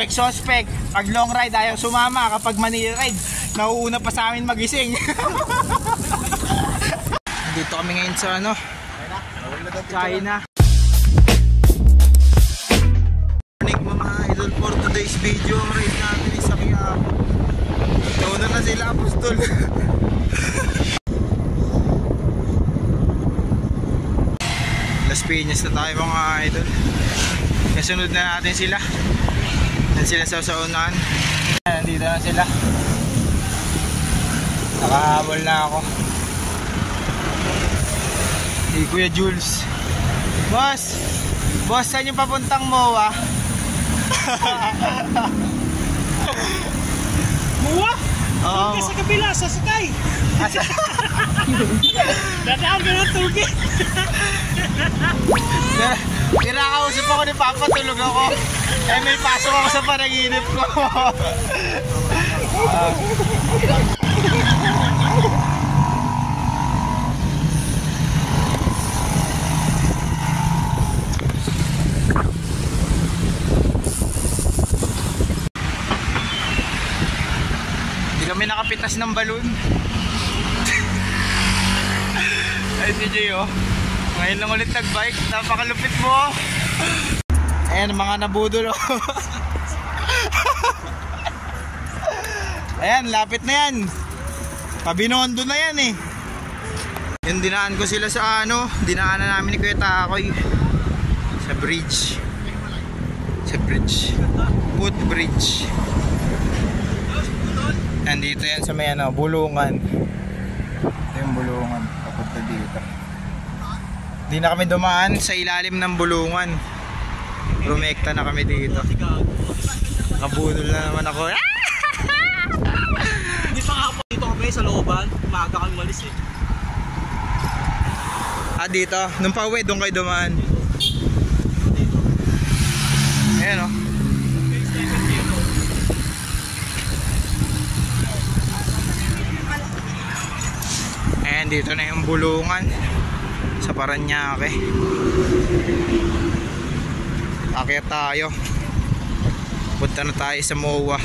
Suspect, pag long ride ayaw sumama, kapag mani ride, nauuna pa sa amin magising. Dito kami ngayon sa ano, China. Morning mga idol, for today's video, ang ride natin is sa Quiapo. Nauna na sila, Apostol. Las Piñas na tayo mga idol. Kasunod na natin sila. Yan sila sa unahan. Nandito na sila. Nakahabol na ako. Si Kuya Jules. Boss! Boss, saan yung papuntang MOA? MOA? Oo. Doon ka sa kabila, sasakay. Dadaan ka ng tugit. Kinakausap ako ni Papa, tulog ako. Eh may pasok ako sa panaginip ko. Hindi kami nakapitas ng balon. Ay si Jay oh. Ngayon lang ulit nagbike, napakalupit mo. Ayan mga nabudol oh. Ayan, lapit na yan. Pabinondo na yan eh. Yung dinaan ko sila sa ano, dinaanan namin ni Kuya Takoy. Sa bridge. Sa bridge. Footbridge. Nandito yan sa may ano, bulungan. Ito yung bulungan, papunta dito. Di na kami dumaan sa ilalim ng bulungan. Rumekta na kami dito. Nakabudol na naman ako. Hindi pa nga dito kami sa looban. Umaga kang malis eh. Ah dito? Nung pauwi doon kayo dumaan. Ayan o. Ayan dito na yung bulungan sa Paranaque. Akyat tayo. Punta na tayo sa MOA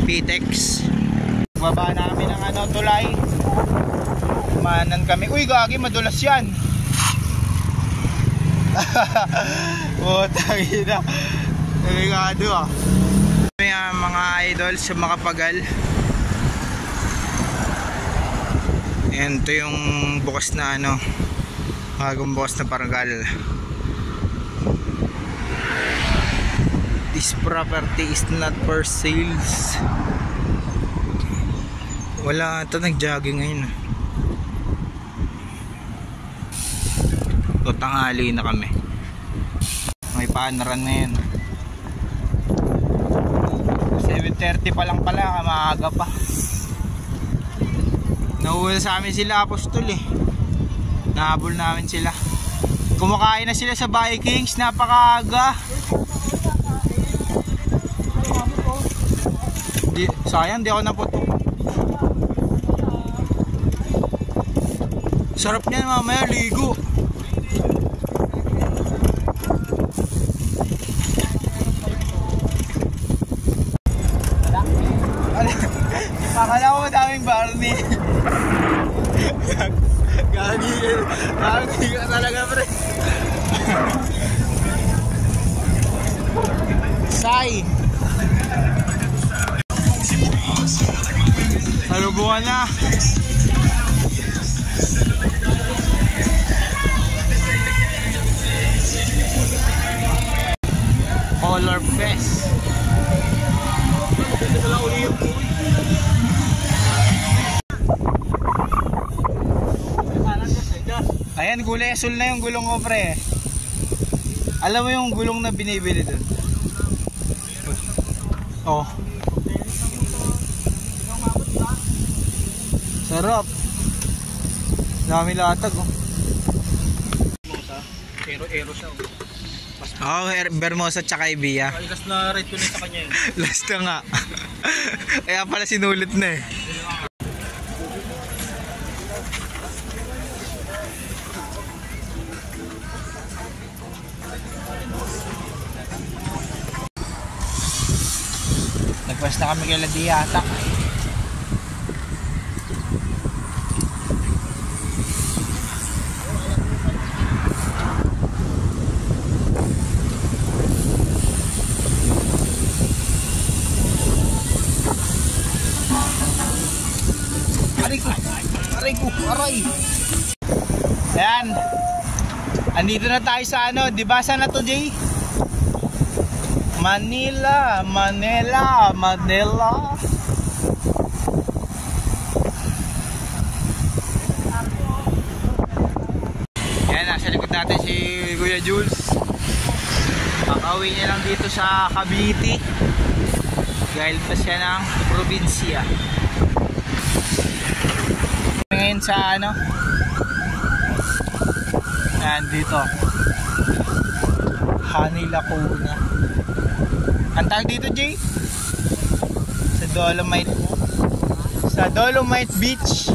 Pitex. Baba namin ang ano, tulay. Manan kami. Uy gagi, madulas yan. Putang ina. Delikado ah. Mga idol sa Makapagal. Ayan, ito yung bukas na ano, bagong bukas na Paragal. This property is not for sales. Wala ito, nag-jogging ngayon. Ito, tanghali na kami. May paanaran na yan. 7:30 pa lang pala, maaga pa. Nauwi sa amin sila Apostol eh. Nahabol namin sila. Kumakain na sila sa Vikings, napakaaga. Sayang di ako naputok. Sarap niyan mamaya ligo. Akala ko madaming Barney. Gagi ka talaga pre. Sai. Salubungan na. Color Fest. Ayan, gulay asul na yung gulong ko pre. Alam mo yung gulong na binibili dun? Oh. Sarap. Dami latag oh. Ero siya Oh, oh. Bermosa tsaka Ibiya. Ay, last na ride ko na sa kanya yun. Last na nga. Kaya pala sinulit na eh. Basta kami kay Ladiyata. Aray. Ayan. Andito na tayo sa ano, di ba saan na to, Jay? Manila. Ayan, nasa likod natin si Kuya Jules. Kakauwi niya lang dito sa Cavite. Dahil pa siya ng probinsya. Ngayon sa ano, ayan dito Honey Lacuna. Ang tawag dito, Jay? Sa Dolomite Beach.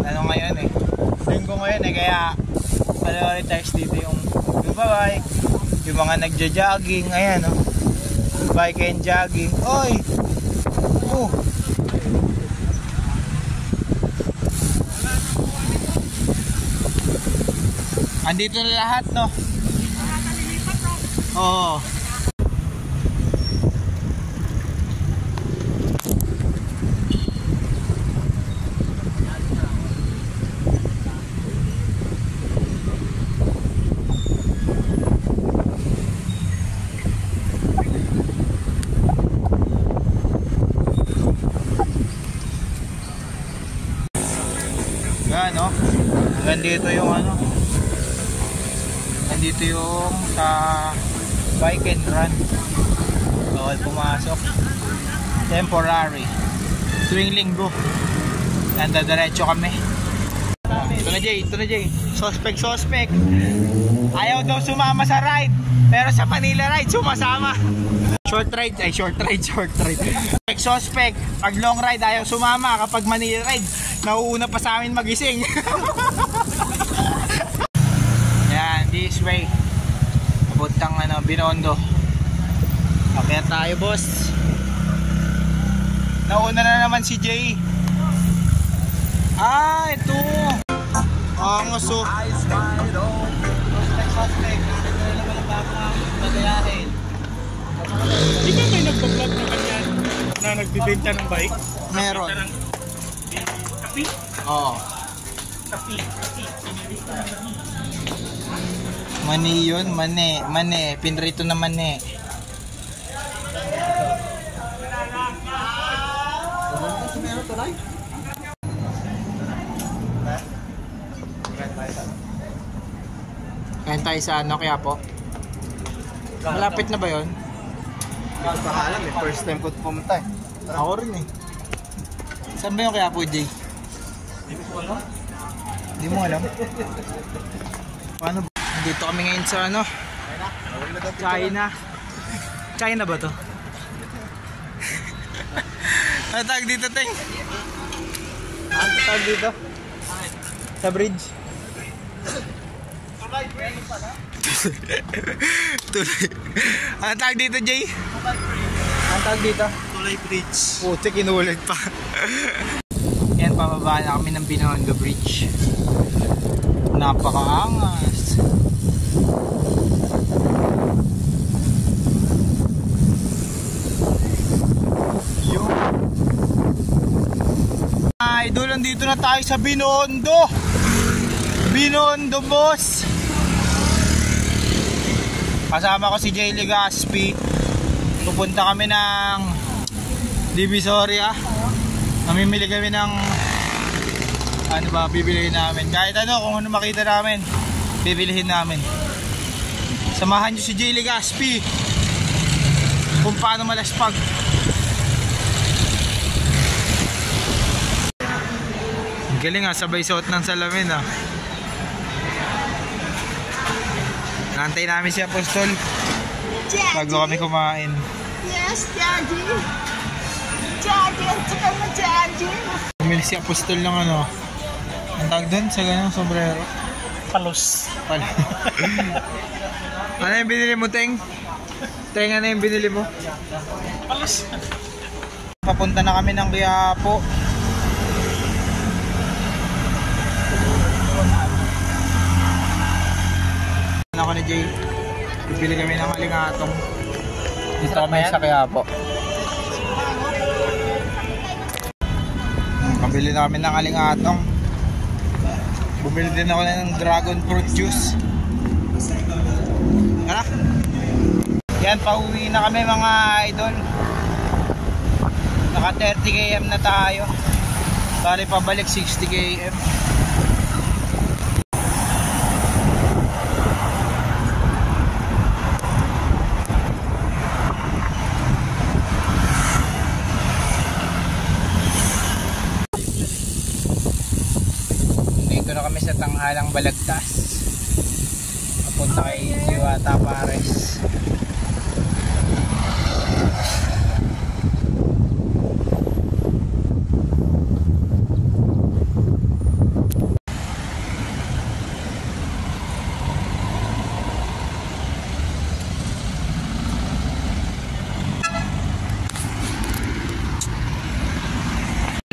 Ano ngayon eh, linggo ngayon eh, kaya prioritize dito yung bike, yung mga nagja-jogging. Ayan oh, bike and jogging. Oy! Oh! Andito na lahat, no? Oo. Yan, no? Nandito yung ano, nandito yung sa bike and run. Bawal pumasok, temporary, tuwing linggo. Nandadiretso kami. Ito na Jay, suspect. Ayaw daw sumama sa ride, pero sa Manila ride sumasama. Short ride. Suspect, pag long ride ayaw sumama, kapag Manila ride nauuna pa sa amin magising. Yan, this way papuntang ano, Binondo. Okay tayo, boss. Nauna na naman si Jay. Ah, ito ang aso. Suspect. Di ba may nagpa-vlog na kanya na nagbibenta ng bike? Meron. Kapi? Oo. Kapi. Mani yun, mani. Pinrito na mani. Kain tayo sa ano, kaya po? Malapit na ba yun? Hindi ko pa alam eh. First time ko pumunta eh. Ako rin eh. Saan ba yung kaya po, Jay? Hindi ko alam. Hindi mo alam? Paano ba? Dito kami ngayon sa ano? China ba to? Ano tawag dito, Teng? Ano tawag dito? Sa bridge? Tulay. Ano tawag dito, Jay? Ano tawag dito? Tulay Bridge. Puti, kinulit pa. Yan, pababa na kami ng Binondo Bridge. Napakaangas. Yun. Idol, nandito na tayo sa Binondo. Binondo, boss. Kasama ko si Jay Legaspi. Pupunta kami ng Divisoria. Namimili kami ng ano ba bibilihin namin. Kahit ano, kung ano makita namin, bibilihin namin. Samahan nyo si Jay Legaspi kung paano malaspag. Ang galing ah, sabay suot ng salamin ah. Nantay namin si Apostol bago kami kumain. Yes, Daddy. Daddy, ang saka mo, Daddy. Bumili si Apostol ng ano, ang tawag doon sa ganang sombrero. Palos. Ano yung binili mo, Teng? Tenga na yung binili mo. Alas. Papunta na kami ng Quiapo. Ako ni Jay. Bibili kami ng alingatong. Dito kami sa Quiapo. Kabili na kami ng alingatong. Bumili din ako ng dragon fruit juice. Tara. Yan, pauwi na kami mga idol. Naka 30 km na tayo. Bali pabalik 60 km. Dito na kami sa Tanghalang Balagtas. Papunta kay Diwata Pares.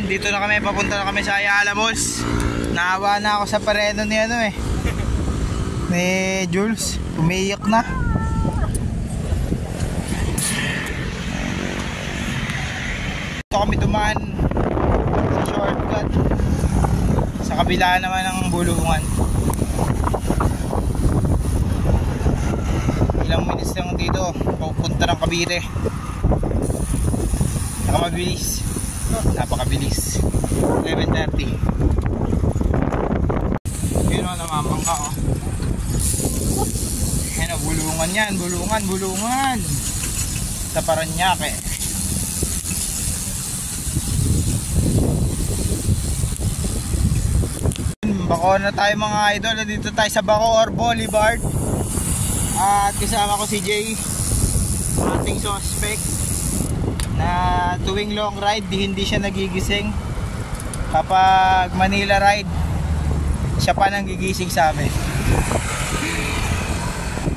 Dito na kami, papunta na kami sa Ayala Malls. Naawa na ako sa pareno ni ano eh. Ni Jules, umiiyak na. Dito kami dumaan sa shortcut. Sa kabila naman ng Bulungan. Ilang minutes lang dito, pupunta ng Cavite. Nakamabilis. Napakabilis. 11:30. Yun o, namamangka o. Yan o, Bulungan yan. Bulungan. Sa Paranaque. Bacoor na tayo mga idol. Dito tayo sa Bacoor Boulevard. At kasama ko si Jay, ating suspect, na tuwing long ride hindi siya nagigising. Kapag Manila ride, siya pa nang gigising sa amin.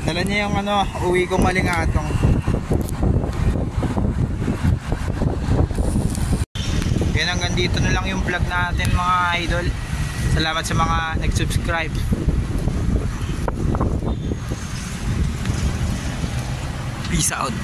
Dala niya yung uwi kong alingatong. Yan, hanggang dito na lang yung vlog natin mga idol. Salamat sa mga nag-subscribe. Peace out.